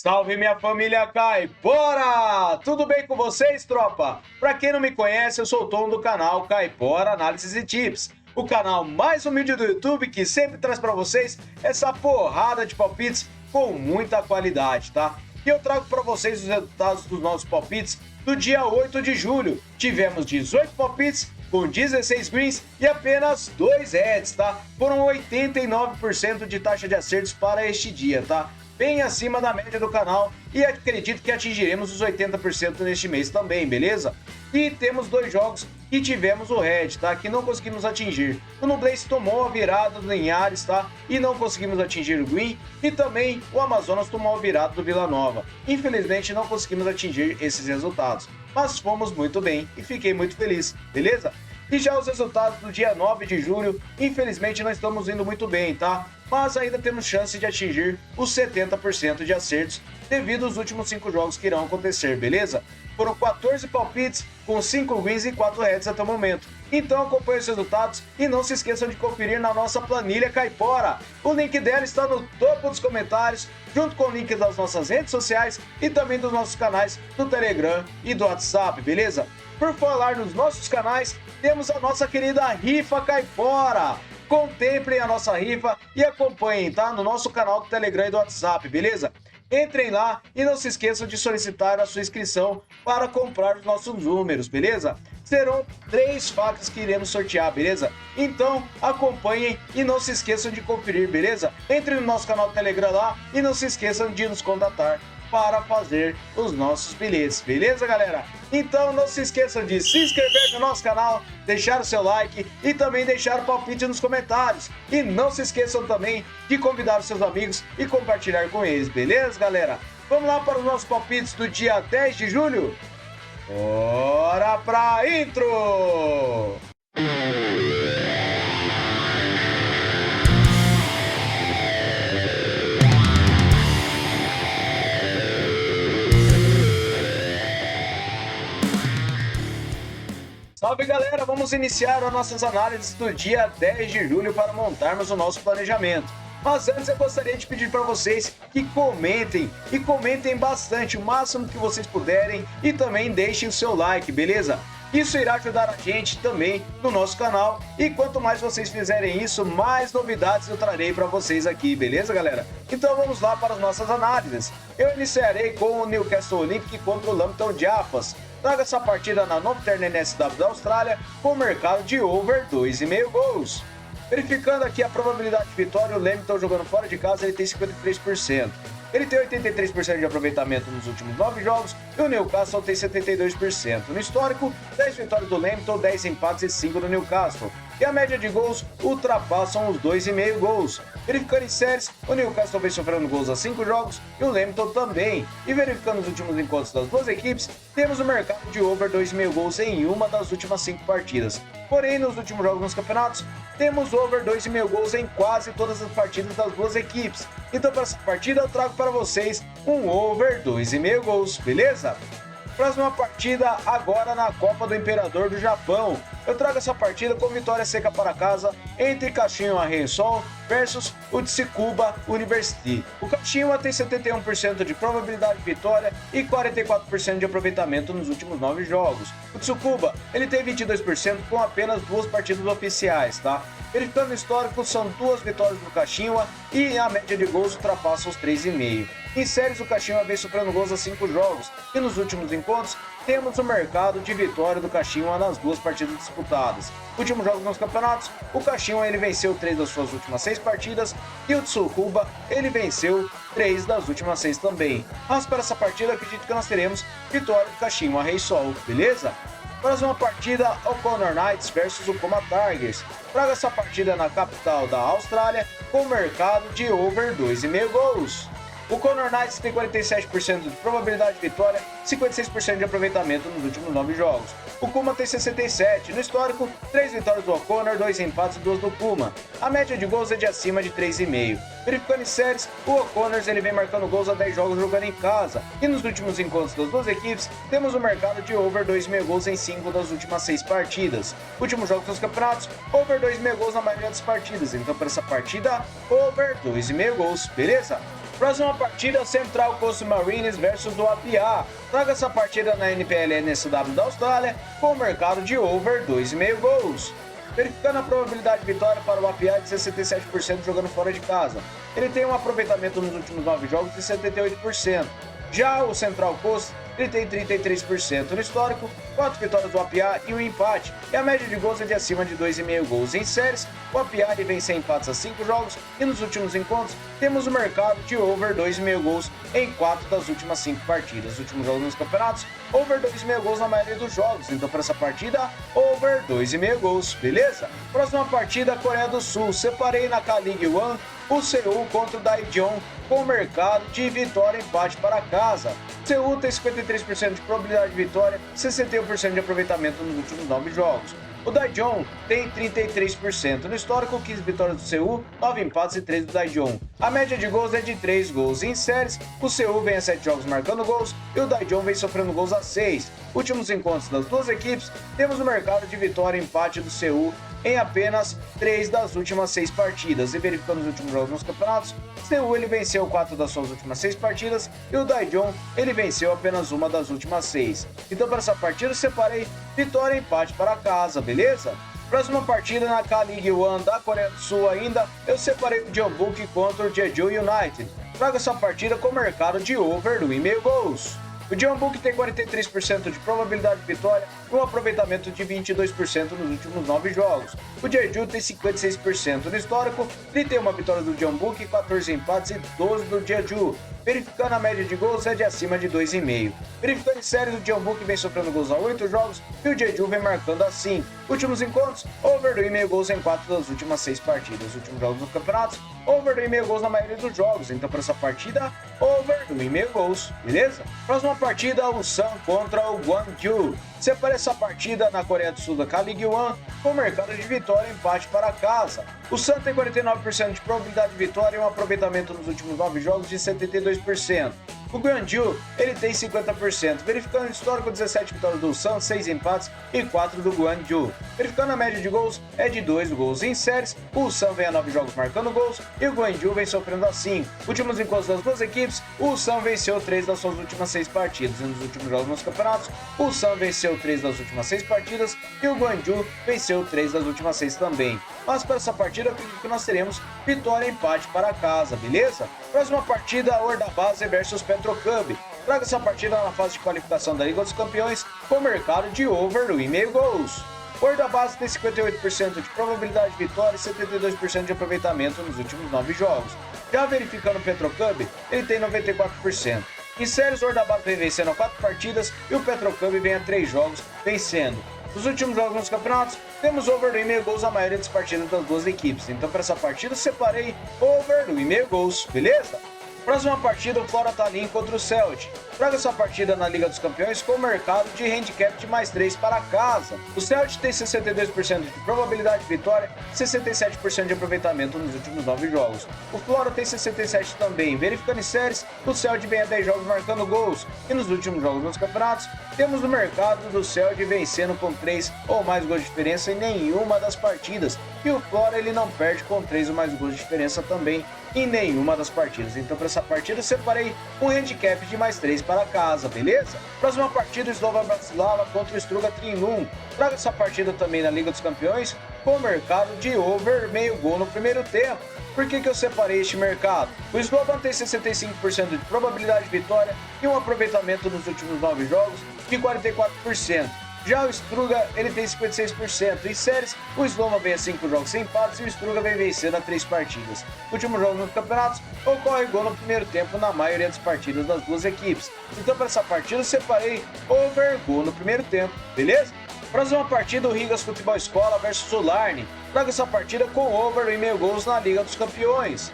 Salve minha família Caipora! Tudo bem com vocês, tropa? Pra quem não me conhece, eu sou o Tom do canal Caipora Análises e Tips, o canal mais humilde do YouTube que sempre traz pra vocês essa porrada de palpites com muita qualidade, tá? E eu trago pra vocês os resultados dos nossos palpites do dia 8 de julho. Tivemos 18 palpites com 16 greens e apenas 2 reds, tá? Foram 89% de taxa de acertos para este dia, tá? Bem acima da média do canal e acredito que atingiremos os 80% neste mês também, beleza? E temos 2 jogos que tivemos o red, tá? Que não conseguimos atingir. O Nublense tomou a virada do Linhares, tá? E não conseguimos atingir o green. E também o Amazonas tomou a virada do Vila Nova. Infelizmente não conseguimos atingir esses resultados. Mas fomos muito bem e fiquei muito feliz, beleza? E já os resultados do dia 9 de julho, infelizmente não estamos indo muito bem, tá? Mas ainda temos chance de atingir os 70% de acertos devido aos últimos 5 jogos que irão acontecer, beleza? Foram 14 palpites com 5 wins e 4 reds até o momento. Então acompanhe os resultados e não se esqueçam de conferir na nossa planilha Caipora. O link dela está no topo dos comentários, junto com o link das nossas redes sociais e também dos nossos canais do Telegram e do WhatsApp, beleza? Por falar nos nossos canais, temos a nossa querida Rifa Caipora. Contemplem a nossa rifa e acompanhem, tá? No nosso canal do Telegram e do WhatsApp, beleza? Entrem lá e não se esqueçam de solicitar a sua inscrição para comprar os nossos números, beleza? Serão 3 facas que iremos sortear, beleza? Então acompanhem e não se esqueçam de conferir, beleza? Entrem no nosso canal do Telegram lá e não se esqueçam de nos contatar para fazer os nossos bilhetes, beleza, galera? Então não se esqueçam de se inscrever no nosso canal, deixar o seu like e também deixar o palpite nos comentários. E não se esqueçam também de convidar os seus amigos e compartilhar com eles, beleza, galera? Vamos lá para os nossos palpites do dia 10 de julho? Bora pra intro! Salve galera, vamos iniciar as nossas análises do dia 10 de julho para montarmos o nosso planejamento. Mas antes eu gostaria de pedir para vocês que comentem e comentem bastante, o máximo que vocês puderem e também deixem o seu like, beleza? Isso irá ajudar a gente também no nosso canal e quanto mais vocês fizerem isso, mais novidades eu trarei para vocês aqui, beleza galera? Então vamos lá para as nossas análises. Eu iniciarei com o Newcastle Olympic contra o Lambton Jaffas. Traga essa partida na Northern NSW da Austrália com o mercado de over 2,5 gols. Verificando aqui a probabilidade de vitória, o Lambton jogando fora de casa ele tem 53%. Ele tem 83% de aproveitamento nos últimos 9 jogos e o Newcastle tem 72%. No histórico, 10 vitórias do Lambton, 10 empates e 5 do Newcastle. E a média de gols ultrapassam os 2,5 gols. Verificando em séries, o Newcastle vem sofrendo gols há 5 jogos e o Lambton também. E verificando os últimos encontros das duas equipes, temos o mercado de over 2,5 gols em uma das últimas 5 partidas. Porém, nos últimos jogos nos campeonatos, temos over 2,5 gols em quase todas as partidas das duas equipes. Então, para essa partida, eu trago para vocês um over 2,5 gols, beleza? Próxima partida agora na Copa do Imperador do Japão. Eu trago essa partida com vitória seca para casa entre Kashiwa Reysol versus o Tsukuba University. O Kashiwa tem 71% de probabilidade de vitória e 44% de aproveitamento nos últimos 9 jogos. O Tsukuba ele tem 22% com apenas 2 partidas oficiais, tá? Verificando o histórico, são 2 vitórias do Kashiwa e a média de gols ultrapassa os 3,5. Em séries, o Kashiwa vem sofrendo gols há 5 jogos e nos últimos encontros temos o mercado de vitória do Kashiwa nas 2 partidas disputadas. Últimos jogos nos campeonatos, o Kashiwa ele venceu 3 das suas últimas 6 partidas e o Tsukuba ele venceu 3 das últimas 6 também. Mas para essa partida acredito que nós teremos vitória do Kashiwa Reysol, beleza? Próxima partida, O'Connor Knights versus o Coma Tigers. Traga essa partida na capital da Austrália com mercado de over 2,5 gols. O Connor Knights tem 47% de probabilidade de vitória, 56% de aproveitamento nos últimos 9 jogos. O Kuma tem 67%, no histórico, 3 vitórias do O'Connor, 2 empates e 2 do Kuma. A média de gols é de acima de 3,5. Verificando em séries, o O'Connor ele vem marcando gols há 10 jogos jogando em casa. E nos últimos encontros das duas equipes, temos o mercado de over 2,5 gols em 5 das últimas 6 partidas. Últimos jogos dos campeonatos, over 2,5 gols na maioria das partidas. Então para essa partida, over 2,5 gols, beleza? Próxima partida, Central Coast Mariners versus do APA. Traga essa partida na NPL-NSW da Austrália com o mercado de over 2,5 gols. Verificando a probabilidade de vitória para o APA de 67% jogando fora de casa. Ele tem um aproveitamento nos últimos 9 jogos de 78%. Já o Central Coast, ele tem 33% no histórico, 4 vitórias do APA e um empate, e a média de gols é de acima de 2,5 gols em séries. O APA vem sem empates a 5 jogos, e nos últimos encontros temos o mercado de over 2,5 gols em 4 das últimas 5 partidas. Os últimos jogos nos campeonatos, over 2,5 gols na maioria dos jogos, então para essa partida, over 2,5 gols, beleza? Próxima partida, Coreia do Sul, separei na K-League One o Seul contra o Daejeon com o mercado de vitória e empate para casa. Seul tem 53% de probabilidade de vitória, 61% de aproveitamento nos últimos 9 jogos. O Daejeon tem 33% no histórico, 15 vitórias do Seul, 9 empates e 3 do Daejeon. A média de gols é de 3 gols em séries, o Seul vem a 7 jogos marcando gols e o Daejeon vem sofrendo gols a 6. Últimos encontros das duas equipes, temos o mercado de vitória e empate do Seul em apenas 3 das últimas 6 partidas. E verificando os últimos jogos nos campeonatos, Seul ele venceu 4 das suas últimas 6 partidas e o Daejeon ele venceu apenas uma das últimas 6. Então para essa partida eu separei vitória e empate para casa, beleza? Próxima partida na K-League One da Coreia do Sul ainda, eu separei o Jeonbuk contra o Jeju United. Traga essa partida com o mercado de over 2,5 gols. O Jeonbuk tem 43% de probabilidade de vitória e um aproveitamento de 22% nos últimos 9 jogos. O Jeju tem 56% no histórico, ele tem uma vitória do Jeonbuk, 14 empates e 12 do Jeju. Verificando a média de gols é de acima de 2,5. Verificando em séries, o Jeonbuk vem sofrendo gols a 8 jogos e o Jeju vem marcando a 5. Últimos encontros, over 2,5 gols em 4 das últimas 6 partidas. Últimos jogos nos campeonatos, over 2,5 gols na maioria dos jogos. Então para essa partida, over 2,5 gols, beleza? Próxima partida, o Ulsan contra o Gwangju. Separe essa partida na Coreia do Sul da K-League One com mercado de vitória e empate para casa. O Ulsan tem 49% de probabilidade de vitória e um aproveitamento nos últimos 9 jogos de 72%. O Gwangju, ele tem 50%, verificando o histórico 17 vitórias do Ulsan, 6 empates e 4 do Gwangju. Verificando a média de gols é de 2 gols em séries, o Ulsan vem a 9 jogos marcando gols e o Gwangju vem sofrendo a 5. Últimos encontros das duas equipes, o Ulsan venceu 3 das suas últimas 6 partidas. E nos últimos jogos nos campeonatos, o Ulsan venceu 3 das últimas 6 partidas e o Gwangju venceu 3 das últimas 6 também. Mas para essa partida, eu acredito que nós teremos vitória e empate para casa, beleza? Próxima partida, Ordabase versus Petrocub. Traga essa partida na fase de qualificação da Liga dos Campeões com mercado de over 2,5 gols. O Ordabase tem 58% de probabilidade de vitória e 72% de aproveitamento nos últimos 9 jogos. Já verificando o Petrocub, ele tem 94%. Em séries, o Ordabase vem vencendo a 4 partidas e o Petrocub vem a 3 jogos vencendo. Nos últimos jogos nos campeonatos, temos over 2,5 gols na maioria das partidas das duas equipes. Então para essa partida eu separei over 2,5 gols, beleza? Próxima partida, o Flora Tallinn contra o Celtic. Traga essa partida na Liga dos Campeões com o mercado de handicap de mais 3 para casa. O Celtic tem 62% de probabilidade de vitória e 67% de aproveitamento nos últimos 9 jogos. O Flora tem 67% também. Verificando em séries, o Celtic vem a 10 jogos marcando gols. E nos últimos jogos nos campeonatos, temos no mercado do Celtic vencendo com 3 ou mais gols de diferença em nenhuma das partidas. E o Flora ele não perde com 3 ou mais gols de diferença também em nenhuma das partidas. Então para essa partida eu separei um handicap de mais 3 para casa, beleza? Próxima partida, o Slovan Bratislava contra o Struga Trinlum. Traga essa partida também na Liga dos Campeões com o mercado de over meio gol no primeiro tempo. Por que eu separei este mercado? O Slovan tem 65% de probabilidade de vitória e um aproveitamento nos últimos 9 jogos de 44%. Já o Struga, ele tem 56%. Em séries, o Slovan vem a 5 jogos sem empates e o Struga vem vencendo a 3 partidas. Últimos jogos nos campeonatos, ocorre gol no primeiro tempo na maioria das partidas das duas equipes. Então para essa partida eu separei over gol no primeiro tempo, beleza? Próxima partida, o Rigas Futebol Escola versus o Larne. Traga essa partida com over 2,5 gols na Liga dos Campeões.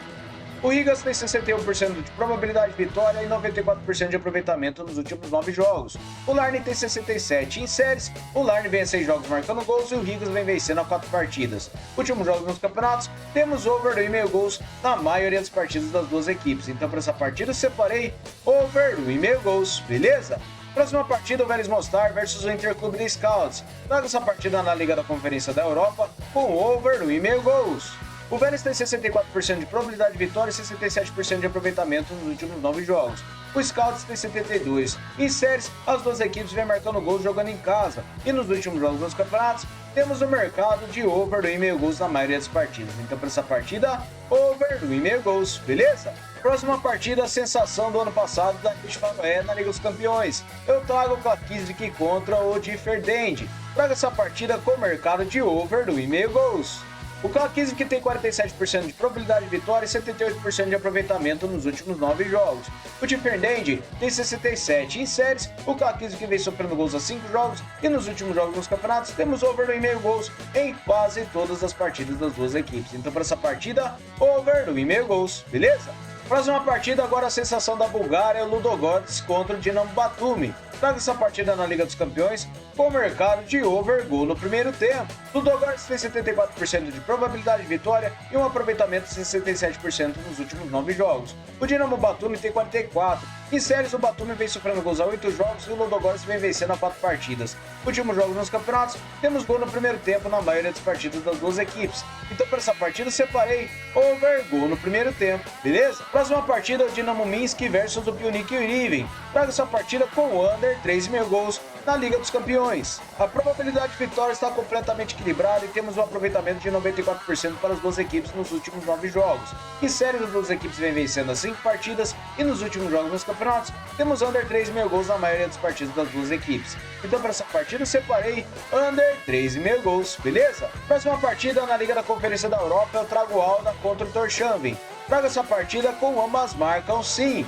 O Rigas tem 61% de probabilidade de vitória e 94% de aproveitamento nos últimos 9 jogos. O Larne tem 67%. Em séries, o Larne vem a 6 jogos marcando gols e o Rigas vem vencendo a 4 partidas. Últimos jogos nos campeonatos, temos over 2,5 gols na maioria das partidas das duas equipes. Então para essa partida eu separei over 2,5 gols, beleza? Próxima partida, o Vélez Mostar versus o Interclube de Scouts. Traga essa partida na Liga da Conferência da Europa com over 2,5 gols. O Vélez tem 64% de probabilidade de vitória e 67% de aproveitamento nos últimos 9 jogos. O Scouts tem 72%. Em séries, as duas equipes vêm marcando gols jogando em casa. E nos últimos jogos dos campeonatos, temos o mercado de over 2,5 gols na maioria das partidas. Então, para essa partida, over 2,5 gols, beleza? Próxima partida, a sensação do ano passado da Ilha de Faroé na Liga dos Campeões. Eu trago o Klaksvik contra o Differdange. Trago essa partida com o mercado de over 2,5 gols. O Klaksvik tem 47% de probabilidade de vitória e 78% de aproveitamento nos últimos 9 jogos. O Differdange tem 67%. Em séries, o Klaksvik vem sofrendo gols a 5 jogos e nos últimos jogos nos campeonatos temos over 2,5 gols em quase todas as partidas das duas equipes. Então, para essa partida, over 2,5 gols, beleza? Próxima partida, agora a sensação da Bulgária, o Ludogorets contra o Dinamo Batumi. Traga essa partida na Liga dos Campeões com o mercado de over gol no primeiro tempo. Ludogorets tem 74% de probabilidade de vitória e um aproveitamento de 67% nos últimos 9 jogos. O Dinamo Batumi tem 44%. Em séries, o Batumi vem sofrendo gols a 8 jogos e o Ludogorets vem vencendo a 4 partidas. Últimos jogos nos campeonatos, temos gol no primeiro tempo na maioria das partidas das duas equipes. Então, para essa partida, separei over gol no primeiro tempo, beleza? Próxima partida é o Dinamo Minsk versus o Pionik Uriven. Traga essa partida com o under 3,5 gols na Liga dos Campeões. A probabilidade de vitória está completamente equilibrada e temos um aproveitamento de 94% para as duas equipes nos últimos 9 jogos. Em séries, as duas equipes vêm vencendo as 5 partidas e nos últimos jogos nos campeonatos, temos under 3,5 gols na maioria das partidas das duas equipes. Então, para essa partida, eu separei under 3,5 gols, beleza? Próxima partida na Liga da Conferência da Europa, eu trago o Alda contra o Torshavn. Trago essa partida com ambas marcam sim.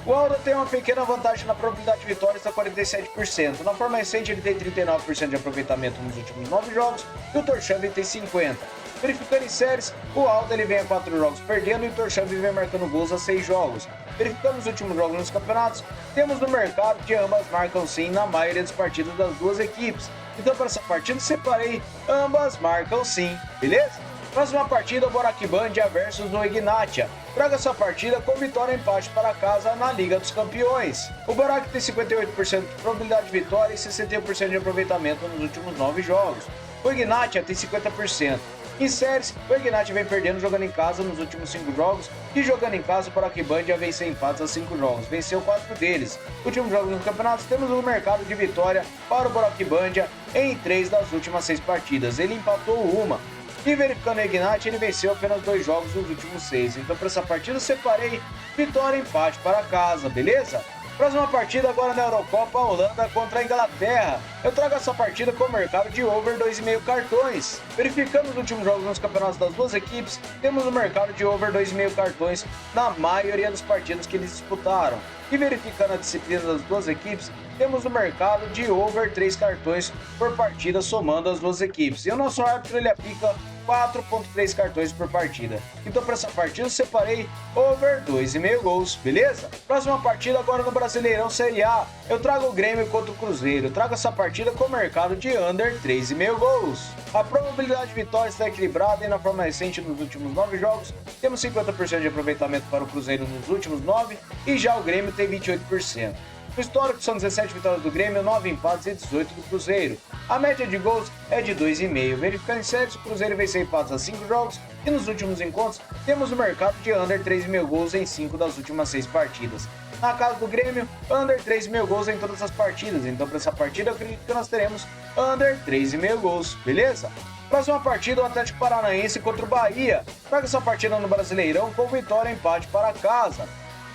O Alda tem uma pequena vantagem na probabilidade de vitória, está 47%. Na forma recente, ele tem 39% de aproveitamento nos últimos 9 jogos e o Torshavn tem 50%. Verificando em séries, o Alda ele vem a 4 jogos perdendo e o Torshavn vem marcando gols a 6 jogos. Verificando os últimos jogos nos campeonatos, temos no mercado que ambas marcam sim na maioria das partidas das duas equipes. Então, para essa partida, separei ambas marcam sim, beleza? Próxima partida, o Borakhbandia versus o Ignatia. Traga essa partida com vitória e empate para casa na Liga dos Campeões. O Borak tem 58% de probabilidade de vitória e 61% de aproveitamento nos últimos 9 jogos. O Ignatia tem 50%. Em séries, o Ignatia vem perdendo jogando em casa nos últimos 5 jogos e jogando em casa o Borakhbandia vem sem empates a 5 jogos. Venceu 4 deles. Últimos jogos nos campeonatos, temos um mercado de vitória para o Borakhbandia em 3 das últimas 6 partidas. Ele empatou uma. E verificando o Ignatia, ele venceu apenas 2 jogos nos últimos 6. Então, para essa partida, eu separei vitória e empate para casa, beleza? Próxima partida agora na Eurocopa, a Holanda contra a Inglaterra. Eu trago essa partida com o mercado de over 2,5 cartões. Verificando os últimos jogos nos campeonatos das duas equipes, temos o mercado de over 2,5 cartões na maioria das partidas que eles disputaram. E verificando a disciplina das duas equipes, temos o mercado de over 3 cartões por partida somando as duas equipes. E o nosso árbitro ele aplica 4,3 cartões por partida. Então, para essa partida, eu separei over 2,5 gols, beleza? Próxima partida agora no Brasileirão Série A. Eu trago o Grêmio contra o Cruzeiro. Eu trago essa partida com o mercado de under 3,5 gols. A probabilidade de vitória está equilibrada e na forma recente nos últimos 9 jogos, temos 50% de aproveitamento para o Cruzeiro nos últimos 9 e já o Grêmio tem 28%. No histórico são 17 vitórias do Grêmio, 9 empates e 18 do Cruzeiro. A média de gols é de 2,5. Verificando em séries, o Cruzeiro venceu empates a 5 jogos e nos últimos encontros temos o mercado de under 3,5 gols em 5 das últimas 6 partidas. Na casa do Grêmio, under 3,5 gols em todas as partidas. Então, para essa partida, eu acredito que nós teremos under 3,5 gols, beleza? Próxima partida, o Atlético Paranaense contra o Bahia. Traga essa partida no Brasileirão com vitória e empate para casa.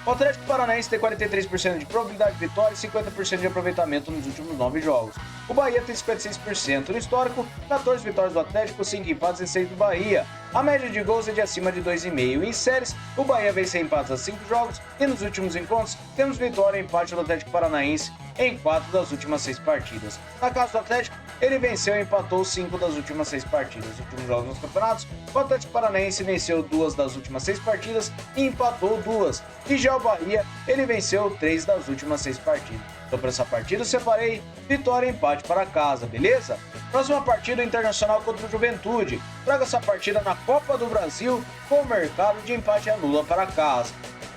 O Atlético Paranaense tem 43% de probabilidade de vitória e 50% de aproveitamento nos últimos 9 jogos. O Bahia tem 56%. No histórico, 14 vitórias do Atlético, 5 empates e 6 do Bahia. A média de gols é de acima de 2,5. Em séries, o Bahia vem sem empates a 5 jogos e nos últimos encontros temos vitória e empate do Atlético Paranaense em 4 das últimas 6 partidas. Na casa do Atlético, ele venceu e empatou 5 das últimas 6 partidas. Nos últimos jogos nos campeonatos, o Atlético Paranaense venceu 2 das últimas 6 partidas e empatou 2. E já o Bahia, ele venceu 3 das últimas 6 partidas. Então, para essa partida, eu separei vitória e empate para casa, beleza? Próxima partida, o Internacional contra o Juventude. Traga essa partida na Copa do Brasil com o mercado de empate anula para casa.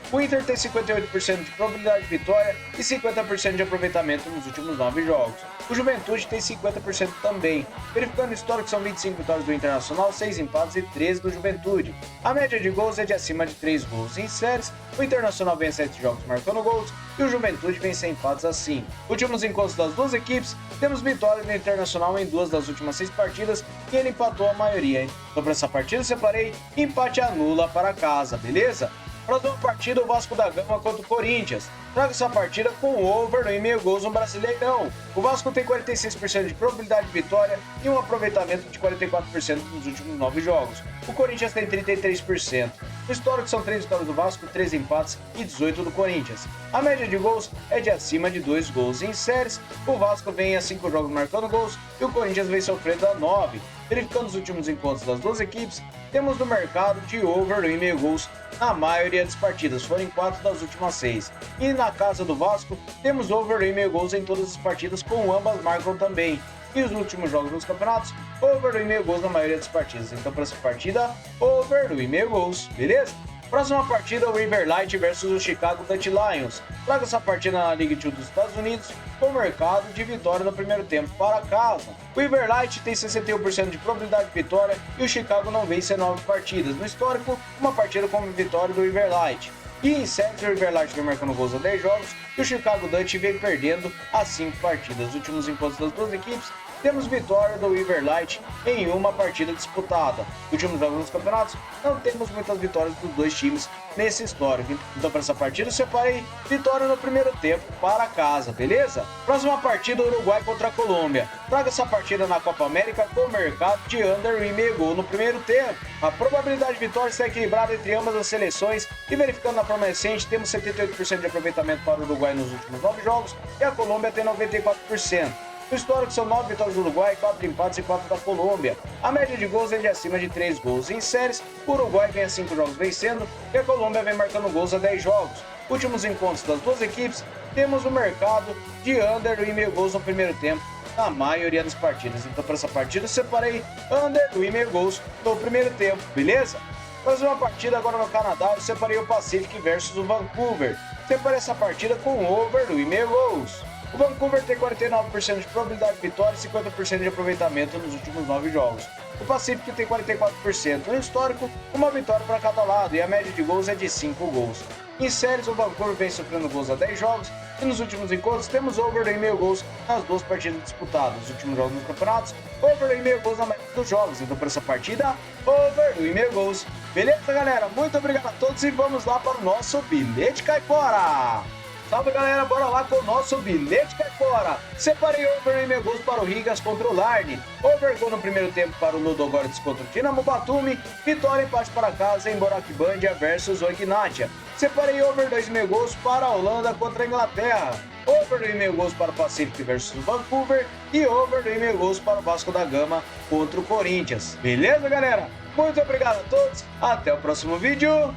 O Inter tem 58% de probabilidade de vitória e 50% de aproveitamento nos últimos 9 jogos. O Juventude tem 50% também. Verificando o histórico, são 25 vitórias do Internacional, 6 empates e 13 do Juventude. A média de gols é de acima de 3 gols em séries. O Internacional vem 7 jogos marcando gols e o Juventude vem 100 empates a 5. Últimos encontros das duas equipes, temos vitória do Internacional em 2 das últimas 6 partidas e ele empatou a maioria, hein? Então para essa partida eu separei empate anula para casa, beleza? Próxima partida, o Vasco da Gama contra o Corinthians. Traga essa partida com over no 1,5 gols no Brasileirão. O Vasco tem 46% de probabilidade de vitória e um aproveitamento de 44% nos últimos 9 jogos. O Corinthians tem 33%. No histórico são 3 vitórias do Vasco, 3 empates e 18 do Corinthians. A média de gols é de acima de 2 gols em séries. O Vasco vem a 5 jogos marcando gols e o Corinthians vem sofrendo a 9. Verificando os últimos encontros das duas equipes, temos no mercado de over no 1,5 gols na maioria das partidas, foram em 4 das últimas 6. E na casa do Vasco, temos over no 1,5 gols em todas as partidas, com ambas marcam também. E os últimos jogos nos campeonatos, over no 1,5 gols na maioria das partidas. Então para essa partida, over no 1,5 gols, beleza? Próxima partida, o River Light versus o Chicago Dutch Lions. Traga essa partida na League 2 dos Estados Unidos com mercado de vitória no primeiro tempo para casa. O River Light tem 61% de probabilidade de vitória e o Chicago não vence 9 partidas. No histórico, uma partida com vitória do River Light. E em séries, o River Light vem marcando gols a 10 jogos e o Chicago Dutch vem perdendo a 5 partidas. Os últimos encontros das duas equipes, temos vitória do River Light em uma partida disputada. Últimos jogos nos campeonatos, não temos muitas vitórias dos dois times nesse histórico. Então para essa partida eu separei vitória no primeiro tempo para casa, beleza? Próxima partida, Uruguai contra a Colômbia. Traga essa partida na Copa América com o mercado de under 1,5 gol no primeiro tempo. A probabilidade de vitória está equilibrada entre ambas as seleções e verificando na forma recente, temos 78% de aproveitamento para o Uruguai nos últimos 9 jogos e a Colômbia tem 94%. No histórico são 9 vitórias do Uruguai, 4 empates e 4 da Colômbia. A média de gols é de acima de 3 gols em séries. O Uruguai vem a 5 jogos vencendo e a Colômbia vem marcando gols a 10 jogos. Últimos encontros das duas equipes, temos o mercado de under 1,5 gols no primeiro tempo na maioria das partidas. Então para essa partida eu separei under 1,5 gols no primeiro tempo, beleza? Próxima partida agora no Canadá, eu separei o Pacific versus o Vancouver. Separei essa partida com over 1,5 gols. O Vancouver tem 49% de probabilidade de vitória e 50% de aproveitamento nos últimos 9 jogos. O Pacific tem 44%. No histórico, uma vitória para cada lado e a média de gols é de 5 gols. Em séries, o Vancouver vem sofrendo gols a 10 jogos e nos últimos encontros temos over 1,5 gols nas duas partidas disputadas. Os últimos jogos nos campeonatos, over 1,5 gols na maioria dos jogos. Então para essa partida, over 1,5 gols. Beleza, galera? Muito obrigado a todos e vamos lá para o nosso bilhete caipora! Salve, galera, bora lá com o nosso bilhete caipora. Separei over 1,5 gols para o Rigas contra o Larne. Over gol no primeiro tempo para o Ludogorets contra o Dinamo Batumi. Vitória e empate para casa em Boraquibândia versus o Ignatia. Separei over 2,5 gols para a Holanda contra a Inglaterra. Over 2,5 gols para o Pacific versus o Vancouver. E over 2,5 gols para o Vasco da Gama contra o Corinthians. Beleza, galera? Muito obrigado a todos. Até o próximo vídeo.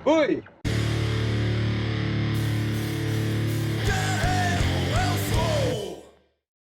Fui!